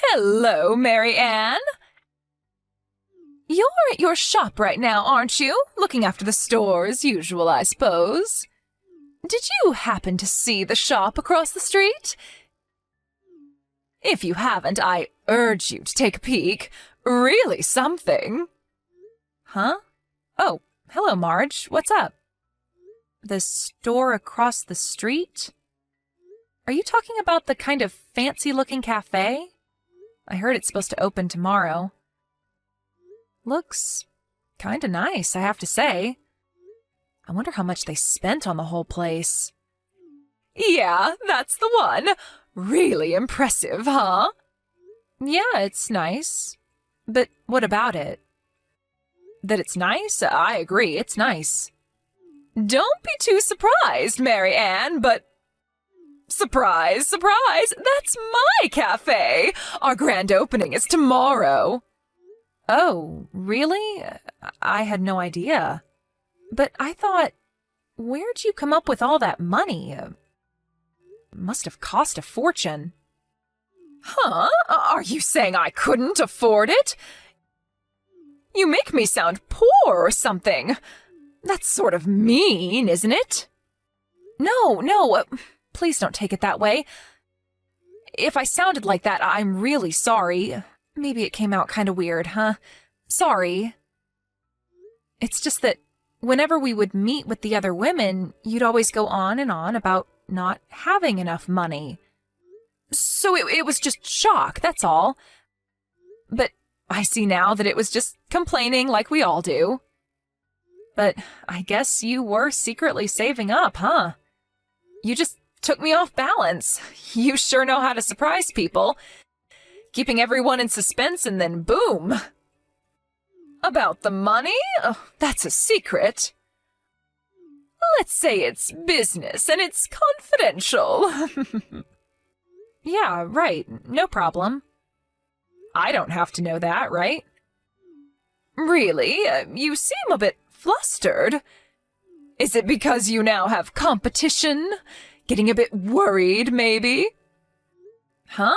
Hello, Mary Ann. You're at your shop right now, aren't you? Looking after the store as usual, I suppose. Did you happen to see the shop across the street? If you haven't, I urge you to take a peek. Really something. Huh? Oh, hello, Marge. What's up? The store across the street? Are you talking about the kind of fancy-looking cafe? I heard it's supposed to open tomorrow. Looks kinda nice, I have to say. I wonder how much they spent on the whole place. Yeah, that's the one. Really impressive, huh? Yeah, it's nice. But what about it? That it's nice? I agree, it's nice. Don't be too surprised, Mary Ann, but... Surprise, surprise! That's my cafe! Our grand opening is tomorrow. Oh, really? I had no idea. But I thought, where'd you come up with all that money? Must have cost a fortune. Huh? Are you saying I couldn't afford it? You make me sound poor or something. That's sort of mean, isn't it? No, please don't take it that way. If I sounded like that, I'm really sorry. Maybe it came out kind of weird, huh? Sorry. It's just that whenever we would meet with the other women, you'd always go on and on about not having enough money. So it was just shock, that's all. But I see now that it was just complaining like we all do. But I guess you were secretly saving up, huh? You just took me off balance. You sure know how to surprise people. Keeping everyone in suspense and then boom. About the money? Oh, that's a secret. Let's say it's business and it's confidential. Yeah, right. No problem. I don't have to know that, right? Really? You seem a bit flustered. Is it because you now have competition? Getting a bit worried, maybe? Huh?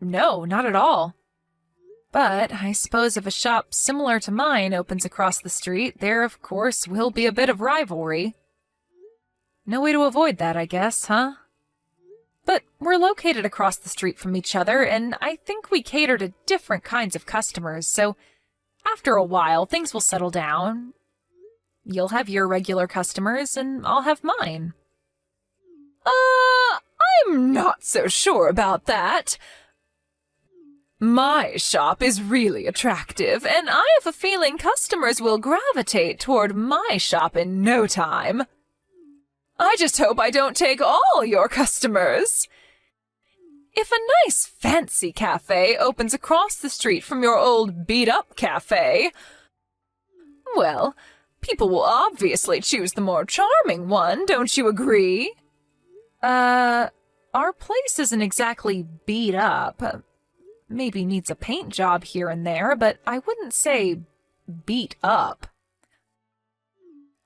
No, not at all. But I suppose if a shop similar to mine opens across the street, there, of course, will be a bit of rivalry. No way to avoid that, I guess, huh? But we're located across the street from each other, and I think we cater to different kinds of customers, so after a while, things will settle down. You'll have your regular customers, and I'll have mine. I'm not so sure about that. My shop is really attractive, and I have a feeling customers will gravitate toward my shop in no time. I just hope I don't take all your customers. If a nice fancy cafe opens across the street from your old beat-up cafe, well, people will obviously choose the more charming one, don't you agree? Our place isn't exactly beat up. Maybe needs a paint job here and there, but I wouldn't say beat up.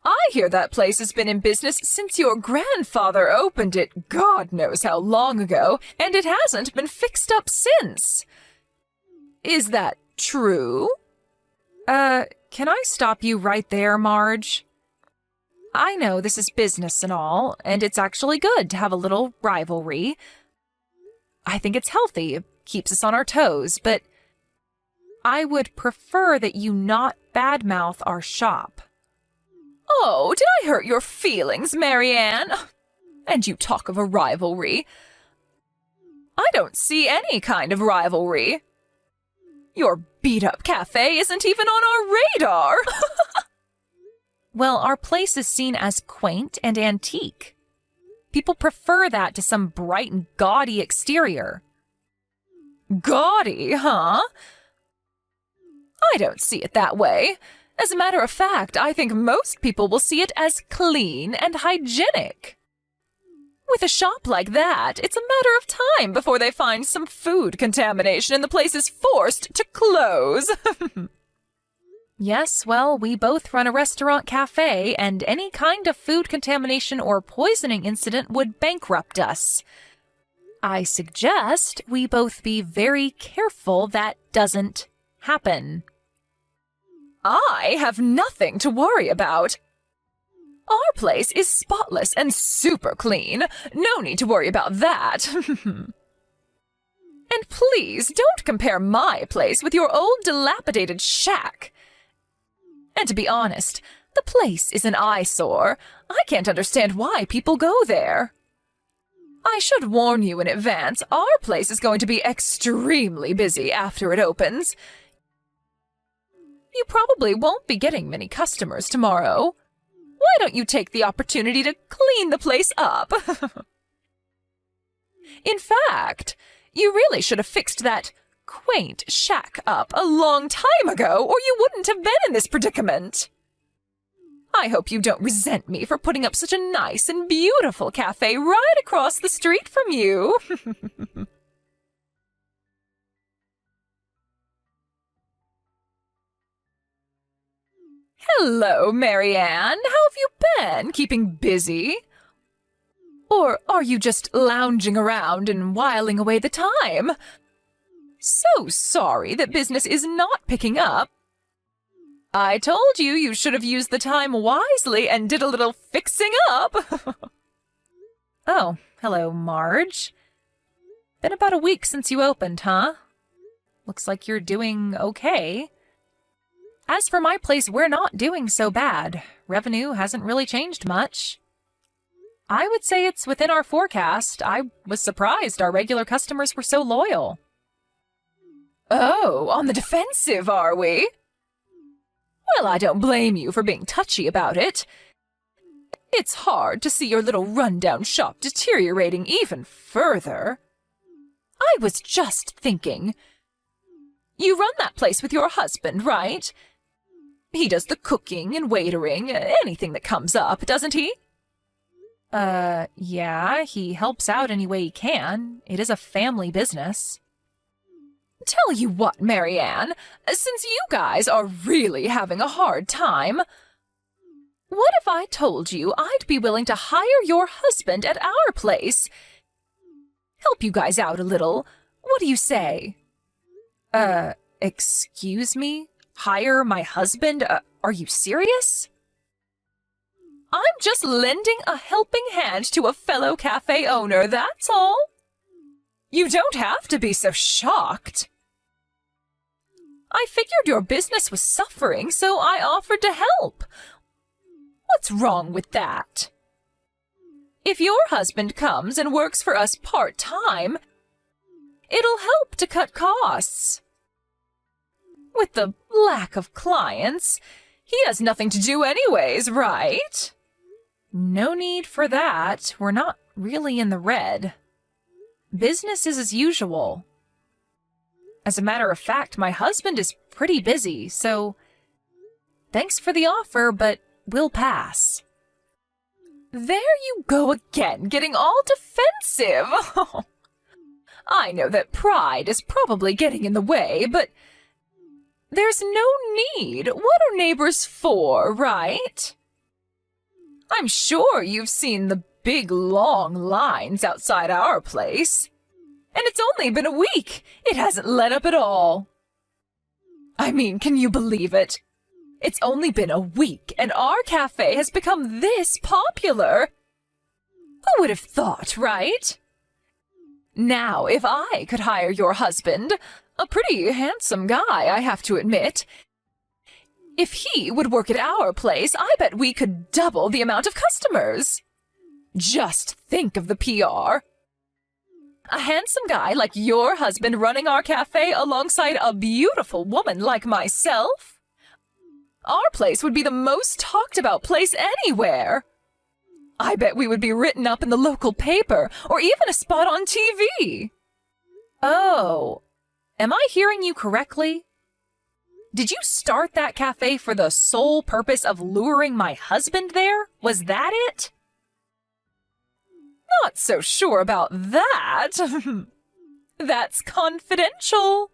I hear that place has been in business since your grandfather opened it God knows how long ago, and it hasn't been fixed up since. Is that true? Can I stop you right there, Marge? I know this is business and all, and it's actually good to have a little rivalry. I think it's healthy, it keeps us on our toes, but I would prefer that you not badmouth our shop. Oh, did I hurt your feelings, Mary Ann? And you talk of a rivalry. I don't see any kind of rivalry. Your beat-up cafe isn't even on our radar. Well, our place is seen as quaint and antique. People prefer that to some bright and gaudy exterior. Gaudy, huh? I don't see it that way. As a matter of fact, I think most people will see it as clean and hygienic. With a shop like that, it's a matter of time before they find some food contamination and the place is forced to close. Yes, well, we both run a restaurant cafe, and any kind of food contamination or poisoning incident would bankrupt us. I suggest we both be very careful that doesn't happen. I have nothing to worry about. Our place is spotless and super clean. No need to worry about that. And please don't compare my place with your old dilapidated shack. And to be honest, the place is an eyesore. I can't understand why people go there. I should warn you in advance, our place is going to be extremely busy after it opens. You probably won't be getting many customers tomorrow. Why don't you take the opportunity to clean the place up? In fact, you really should have fixed that quaint shack up a long time ago, or you wouldn't have been in this predicament. I hope you don't resent me for putting up such a nice and beautiful cafe right across the street from you. Hello, Marianne. How have you been? Keeping busy? Or are you just lounging around and whiling away the time? So sorry that business is not picking up. I told you you should have used the time wisely and did a little fixing up. Oh, hello, Marge. Been about a week since you opened, huh? Looks like you're doing okay. As for my place, we're not doing so bad. Revenue hasn't really changed much. I would say it's within our forecast. I was surprised our regular customers were so loyal. Oh, on the defensive, are we? Well, I don't blame you for being touchy about it. It's hard to see your little rundown shop deteriorating even further. I was just thinking. You run that place with your husband, right? He does the cooking and waitering, anything that comes up, doesn't he? Yeah, he helps out any way he can. It is a family business. Tell you what, Marianne, since you guys are really having a hard time, what if I told you I'd be willing to hire your husband at our place? Help you guys out a little. What do you say? Excuse me? Hire my husband? Are you serious? I'm just lending a helping hand to a fellow cafe owner, that's all. You don't have to be so shocked. I figured your business was suffering, so I offered to help. What's wrong with that? If your husband comes and works for us part-time, it'll help to cut costs. With the lack of clients, he has nothing to do anyways, right? No need for that. We're not really in the red. Business is as usual. As a matter of fact, my husband is pretty busy, so thanks for the offer, but we'll pass. There you go again, getting all defensive. I know that pride is probably getting in the way, but there's no need. What are neighbors for, right? I'm sure you've seen the big long lines outside our place. And it's only been a week. It hasn't let up at all. I mean, can you believe it? It's only been a week, and our cafe has become this popular. Who would have thought, right? Now, if I could hire your husband, a pretty handsome guy, I have to admit, if he would work at our place, I bet we could double the amount of customers. Just think of the PR. A handsome guy like your husband running our cafe alongside a beautiful woman like myself. Our place would be the most talked about place anywhere. I bet we would be written up in the local paper or even a spot on TV. Oh, am I hearing you correctly? Did you start that cafe for the sole purpose of luring my husband there? Was that it? Not so sure about that. That's confidential.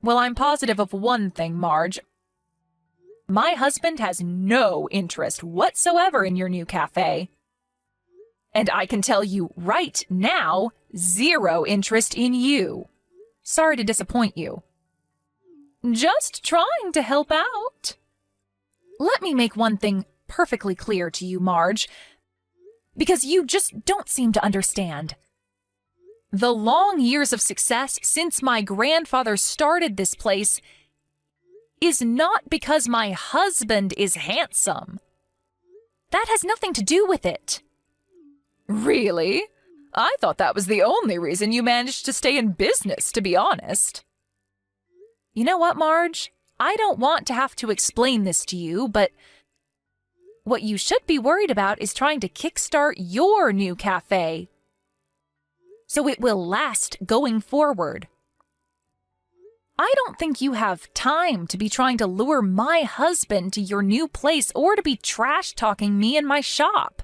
Well, I'm positive of one thing, Marge. My husband has no interest whatsoever in your new cafe. And I can tell you right now, zero interest in you. Sorry to disappoint you. Just trying to help out. Let me make one thing perfectly clear to you, Marge, because you just don't seem to understand. The long years of success since my grandfather started this place is not because my husband is handsome. That has nothing to do with it. Really? I thought that was the only reason you managed to stay in business, to be honest. You know what, Marge? I don't want to have to explain this to you, but what you should be worried about is trying to kickstart your new cafe, so it will last going forward. I don't think you have time to be trying to lure my husband to your new place or to be trash-talking me in my shop.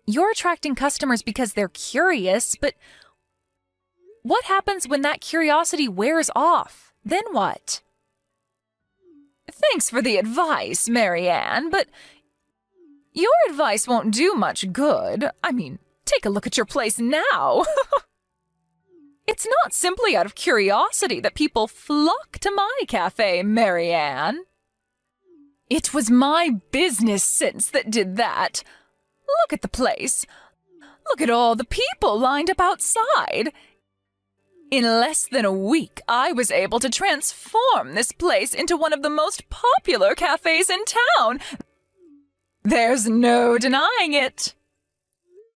You're attracting customers because they're curious, but what happens when that curiosity wears off? Then what? Thanks for the advice, Marianne, but your advice won't do much good. I mean, take a look at your place now. It's not simply out of curiosity that people flock to my cafe, Marianne. It was my business sense that did that. Look at the place. Look at all the people lined up outside. In less than a week, I was able to transform this place into one of the most popular cafes in town. There's no denying it.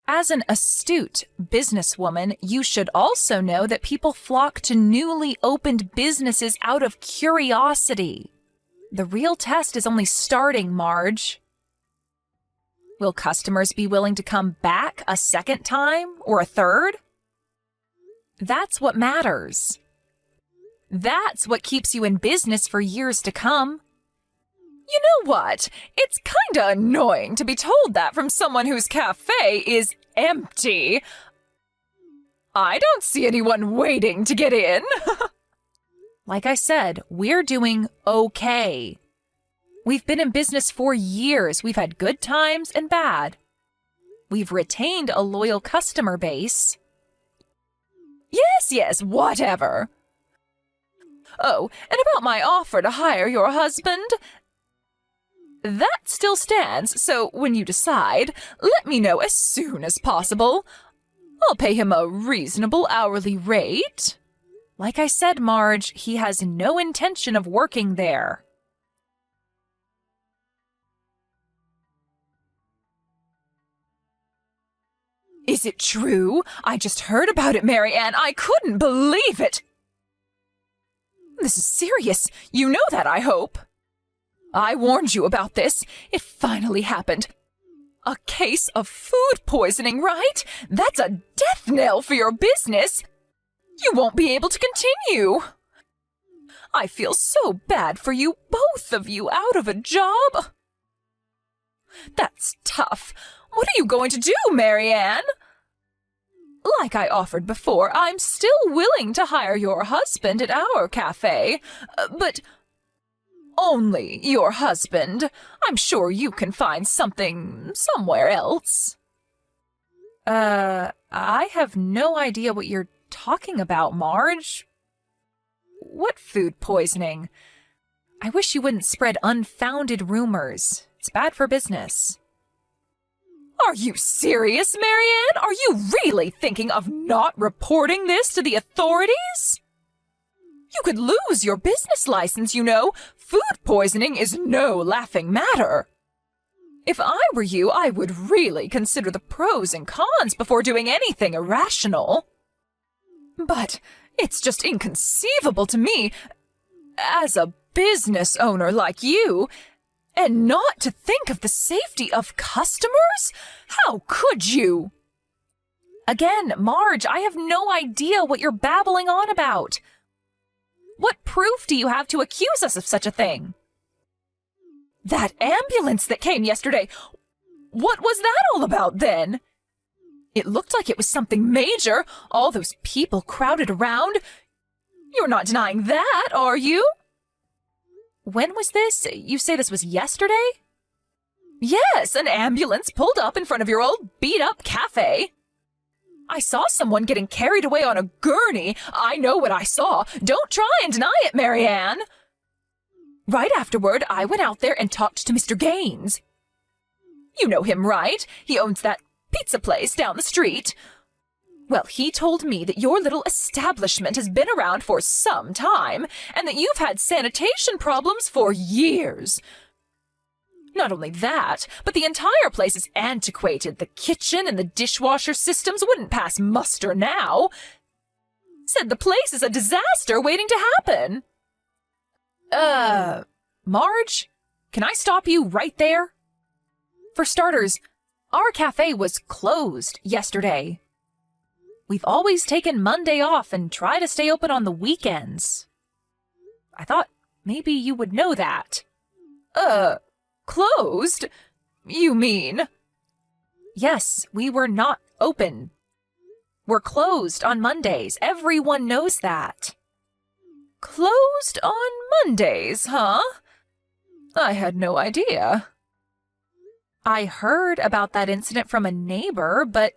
As an astute businesswoman, you should also know that people flock to newly opened businesses out of curiosity. The real test is only starting, Marge. Will customers be willing to come back a second time or a third? That's what matters. That's what keeps you in business for years to come. You know what? It's kinda annoying to be told that from someone whose cafe is empty. I don't see anyone waiting to get in. Like I said, we're doing okay. We've been in business for years. We've had good times and bad. We've retained a loyal customer base. Yes, whatever. Oh, and about my offer to hire your husband? That still stands, so when you decide, let me know as soon as possible. I'll pay him a reasonable hourly rate. Like I said, Marge, he has no intention of working there. Is it true? I just heard about it, Marianne. I couldn't believe it. This is serious. You know that, I hope. I warned you about this. It finally happened. A case of food poisoning, right? That's a death knell for your business. You won't be able to continue. I feel so bad for you, both of you, out of a job. That's tough. What are you going to do, Marianne? Like I offered before, I'm still willing to hire your husband at our cafe, but only your husband. I'm sure you can find something somewhere else. I have no idea what you're talking about, Marge. What food poisoning? I wish you wouldn't spread unfounded rumors. It's bad for business. Are you serious, Marianne? Are you really thinking of not reporting this to the authorities? You could lose your business license, you know. Food poisoning is no laughing matter. If I were you, I would really consider the pros and cons before doing anything irrational. But it's just inconceivable to me, as a business owner like you, and not to think of the safety of customers? How could you? Again, Marge, I have no idea what you're babbling on about. What proof do you have to accuse us of such a thing? That ambulance that came yesterday, what was that all about then? It looked like it was something major, all those people crowded around. You're not denying that, are you? When was this? You say this was yesterday? Yes, an ambulance pulled up in front of your old beat-up cafe. I saw someone getting carried away on a gurney. I know what I saw. Don't try and deny it, Marianne. Right afterward, I went out there and talked to Mr. Gaines. You know him, right? He owns that pizza place down the street. Well, he told me that your little establishment has been around for some time, and that you've had sanitation problems for years. Not only that, but the entire place is antiquated. The kitchen and the dishwasher systems wouldn't pass muster now. Said the place is a disaster waiting to happen. Marge, can I stop you right there? For starters, our cafe was closed yesterday. We've always taken Monday off and try to stay open on the weekends. I thought maybe you would know that. Closed? You mean? Yes, we were not open. We're closed on Mondays. Everyone knows that. Closed on Mondays, huh? I had no idea. I heard about that incident from a neighbor, but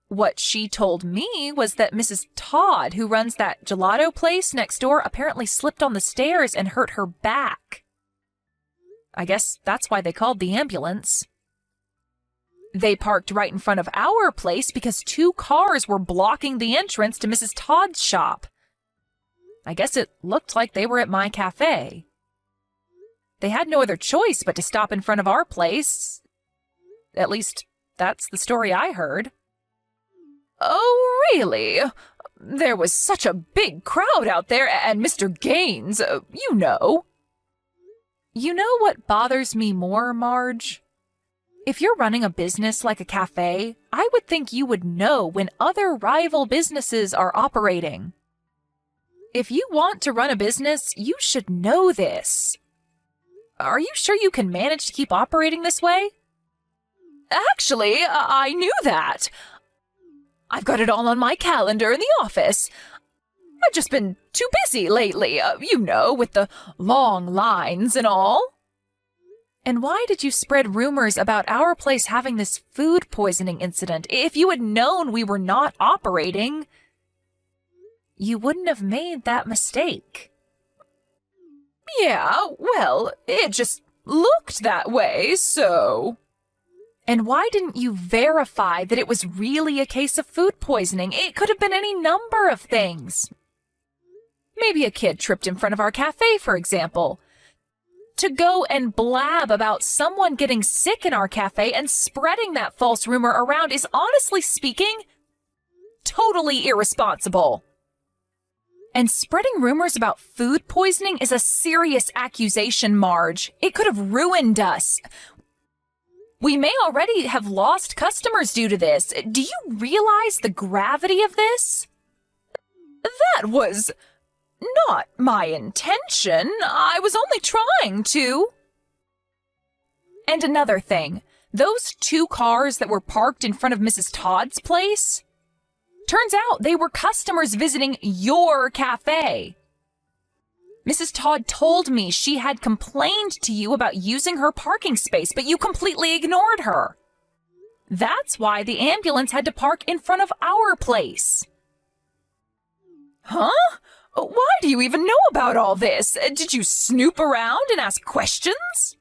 what she told me was that Mrs. Todd, who runs that gelato place next door, apparently slipped on the stairs and hurt her back. I guess that's why they called the ambulance. They parked right in front of our place because 2 cars were blocking the entrance to Mrs. Todd's shop. I guess it looked like they were at my cafe. They had no other choice but to stop in front of our place. At least, that's the story I heard. Oh, really? There was such a big crowd out there, and Mr. Gaines, you know. You know what bothers me more, Marge? If you're running a business like a cafe, I would think you would know when other rival businesses are operating. If you want to run a business, you should know this. Are you sure you can manage to keep operating this way? Actually, I knew that. I've got it all on my calendar in the office. I've just been too busy lately, you know, with the long lines and all. And why did you spread rumors about our place having this food poisoning incident? If you had known we were not operating, you wouldn't have made that mistake. Yeah, well, it just looked that way, so... And why didn't you verify that it was really a case of food poisoning? It could have been any number of things. Maybe a kid tripped in front of our cafe, for example. To go and blab about someone getting sick in our cafe and spreading that false rumor around is, honestly speaking, totally irresponsible. And spreading rumors about food poisoning is a serious accusation, Marge. It could have ruined us. We may already have lost customers due to this. Do you realize the gravity of this? That was not my intention. I was only trying to. And another thing, those 2 cars that were parked in front of Mrs. Todd's place, turns out they were customers visiting your cafe. Mrs. Todd told me she had complained to you about using her parking space, but you completely ignored her. That's why the ambulance had to park in front of our place. Huh? Why do you even know about all this? Did you snoop around and ask questions?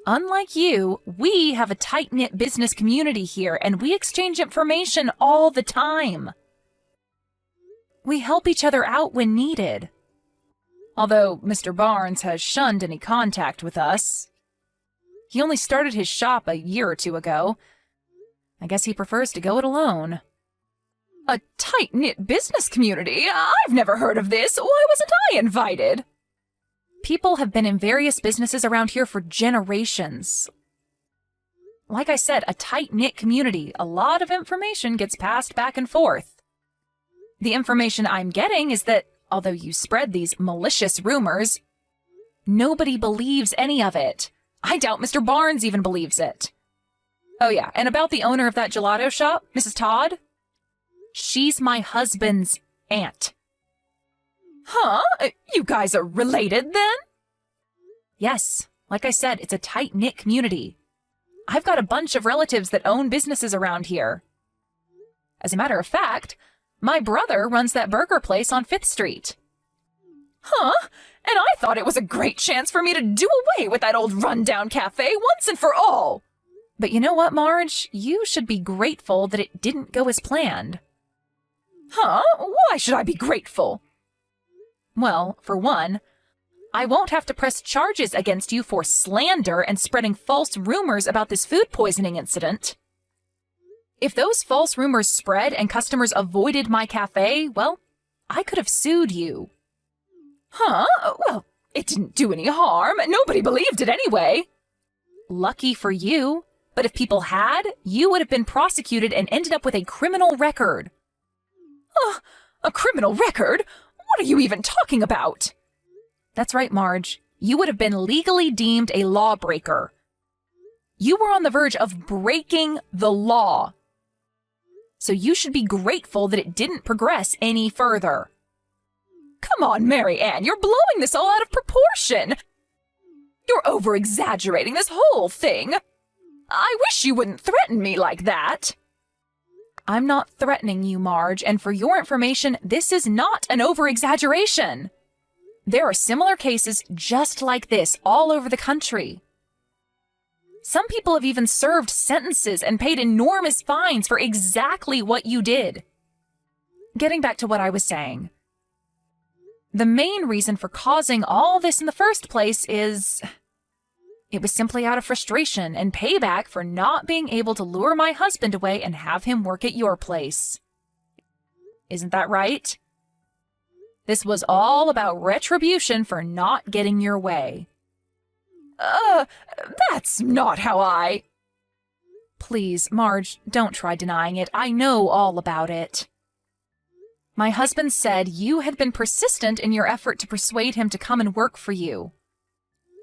Unlike you, we have a tight-knit business community here, and we exchange information all the time. We help each other out when needed. Although Mr. Barnes has shunned any contact with us. He only started his shop a year or 2 ago. I guess he prefers to go it alone. A tight-knit business community? I've never heard of this. Why wasn't I invited? People have been in various businesses around here for generations. Like I said, a tight-knit community. A lot of information gets passed back and forth. The information I'm getting is that although you spread these malicious rumors, nobody believes any of it. I doubt Mr. Barnes even believes it. Oh yeah, and about the owner of that gelato shop, Mrs. Todd? She's my husband's aunt. Huh? You guys are related then? Yes, like I said, it's a tight-knit community. I've got a bunch of relatives that own businesses around here. As a matter of fact, my brother runs that burger place on 5th Street. Huh? And I thought it was a great chance for me to do away with that old rundown cafe once and for all. But you know what, Marge? You should be grateful that it didn't go as planned. Huh? Why should I be grateful? Well, for one, I won't have to press charges against you for slander and spreading false rumors about this food poisoning incident. If those false rumors spread and customers avoided my cafe, well, I could have sued you. Huh? Well, it didn't do any harm. Nobody believed it anyway. Lucky for you. But if people had, you would have been prosecuted and ended up with a criminal record. A criminal record? What are you even talking about? That's right, Marge. You would have been legally deemed a lawbreaker. You were on the verge of breaking the law. So you should be grateful that it didn't progress any further. Come on, Mary Ann, you're blowing this all out of proportion. You're over-exaggerating this whole thing. I wish you wouldn't threaten me like that. I'm not threatening you, Marge, and for your information, this is not an over-exaggeration. There are similar cases just like this all over the country. Some people have even served sentences and paid enormous fines for exactly what you did. Getting back to what I was saying. The main reason for causing all this in the first place is... it was simply out of frustration and payback for not being able to lure my husband away and have him work at your place. Isn't that right? This was all about retribution for not getting your way. That's not how I... Please, Marge, don't try denying it. I know all about it. My husband said you had been persistent in your effort to persuade him to come and work for you.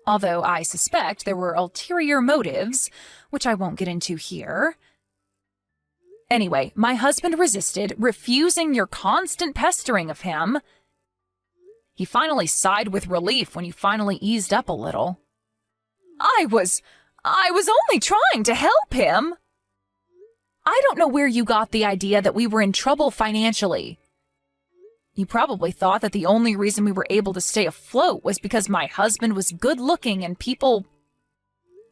Although I suspect there were ulterior motives, which I won't get into here. Anyway, my husband resisted, refusing your constant pestering of him. He finally sighed with relief when you finally eased up a little. I was only trying to help him. I don't know where you got the idea that we were in trouble financially. You probably thought that the only reason we were able to stay afloat was because my husband was good-looking and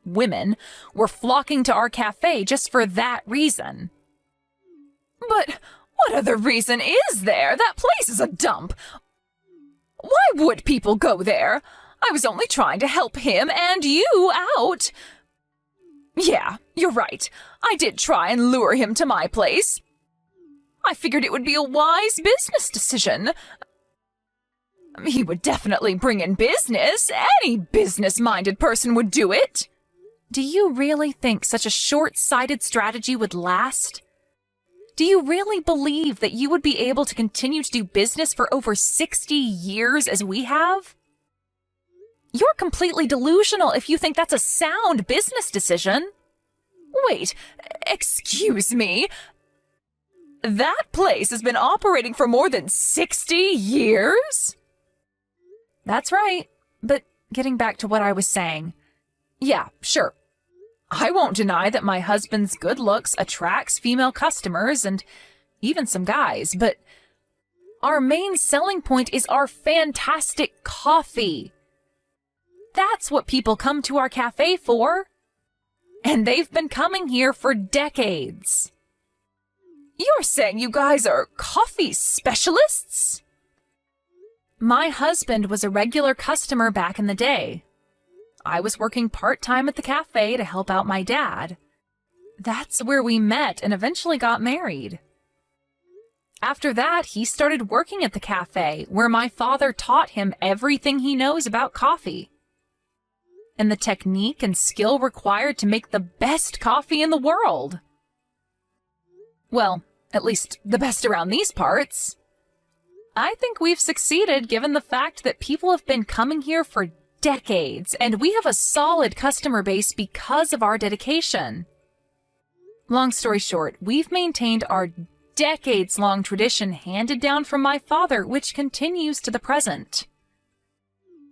women, were flocking to our cafe just for that reason. But what other reason is there? That place is a dump. Why would people go there? I was only trying to help him and you out. Yeah, you're right. I did try and lure him to my place. I figured it would be a wise business decision. He would definitely bring in business. Any business-minded person would do it. Do you really think such a short-sighted strategy would last? Do you really believe that you would be able to continue to do business for over 60 years as we have? You're completely delusional if you think that's a sound business decision. Wait, excuse me. That place has been operating for more than 60 years? That's right. But getting back to what I was saying. Yeah, sure. I won't deny that my husband's good looks attracts female customers and even some guys, but our main selling point is our fantastic coffee. That's what people come to our cafe for. And they've been coming here for decades. You're saying you guys are coffee specialists? My husband was a regular customer back in the day. I was working part-time at the cafe to help out my dad. That's where we met and eventually got married. After that, he started working at the cafe, where my father taught him everything he knows about coffee and the technique and skill required to make the best coffee in the world. Well, at least the best around these parts. I think we've succeeded given the fact that people have been coming here for decades, and we have a solid customer base because of our dedication. Long story short, we've maintained our decades-long tradition handed down from my father, which continues to the present.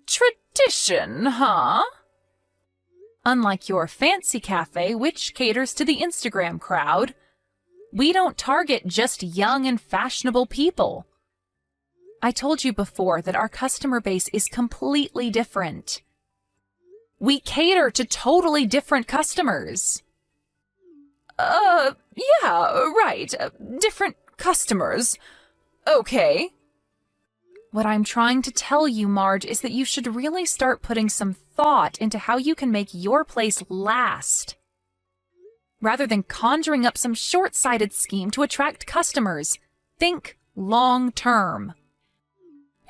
Tradition, huh? Unlike your fancy cafe, which caters to the Instagram crowd, We don't target just young and fashionable people. I told you before that our customer base is completely different. We cater to totally different customers. Yeah, right. Different customers. Okay. What I'm trying to tell you, Marge, is that you should really start putting some thought into how you can make your place last, rather than conjuring up some short-sighted scheme to attract customers. Think long-term.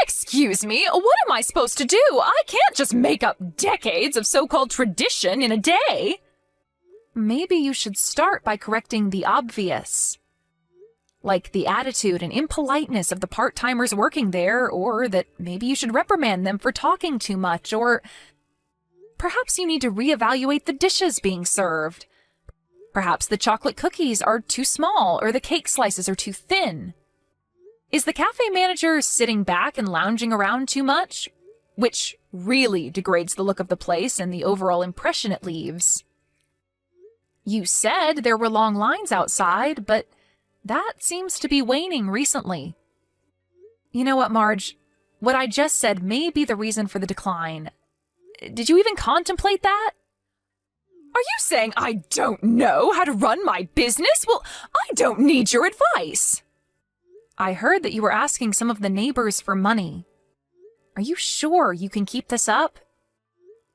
Excuse me, what am I supposed to do? I can't just make up decades of so-called tradition in a day. Maybe you should start by correcting the obvious, like the attitude and impoliteness of the part-timers working there, or that maybe you should reprimand them for talking too much, or perhaps you need to reevaluate the dishes being served. Perhaps the chocolate cookies are too small, or the cake slices are too thin. Is the cafe manager sitting back and lounging around too much? Which really degrades the look of the place and the overall impression it leaves. You said there were long lines outside, but that seems to be waning recently. You know what, Marge? What I just said may be the reason for the decline. Did you even contemplate that? Are you saying I don't know how to run my business? Well, I don't need your advice. I heard that you were asking some of the neighbors for money. Are you sure you can keep this up?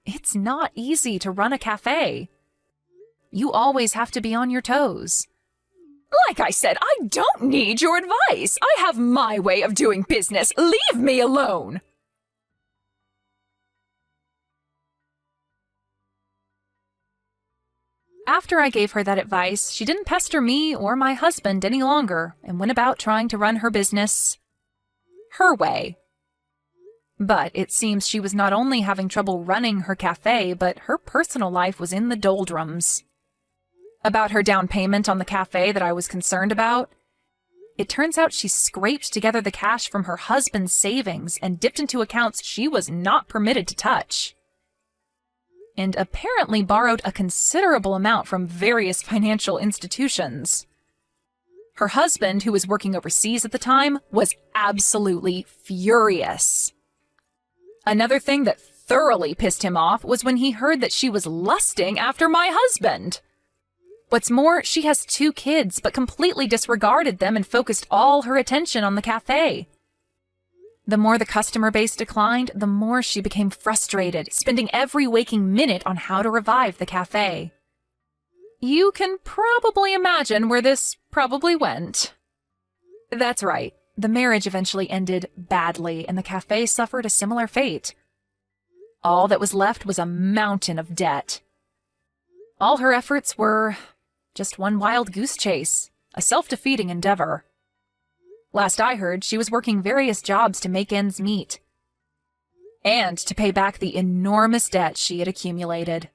It's not easy to run a cafe. You always have to be on your toes. Like I said, I don't need your advice. I have my way of doing business. Leave me alone. After I gave her that advice, she didn't pester me or my husband any longer and went about trying to run her business her way. But it seems she was not only having trouble running her cafe, but her personal life was in the doldrums. About her down payment on the cafe that I was concerned about, it turns out she scraped together the cash from her husband's savings and dipped into accounts she was not permitted to touch, and apparently borrowed a considerable amount from various financial institutions. Her husband, who was working overseas at the time, was absolutely furious. Another thing that thoroughly pissed him off was when he heard that she was lusting after my husband. What's more, she has 2 kids, but completely disregarded them and focused all her attention on the cafe. The more the customer base declined, the more she became frustrated, spending every waking minute on how to revive the cafe. You can probably imagine where this probably went. That's right. The marriage eventually ended badly, and the cafe suffered a similar fate. All that was left was a mountain of debt. All her efforts were just one wild goose chase, a self-defeating endeavor. Last I heard, she was working various jobs to make ends meet, and to pay back the enormous debt she had accumulated.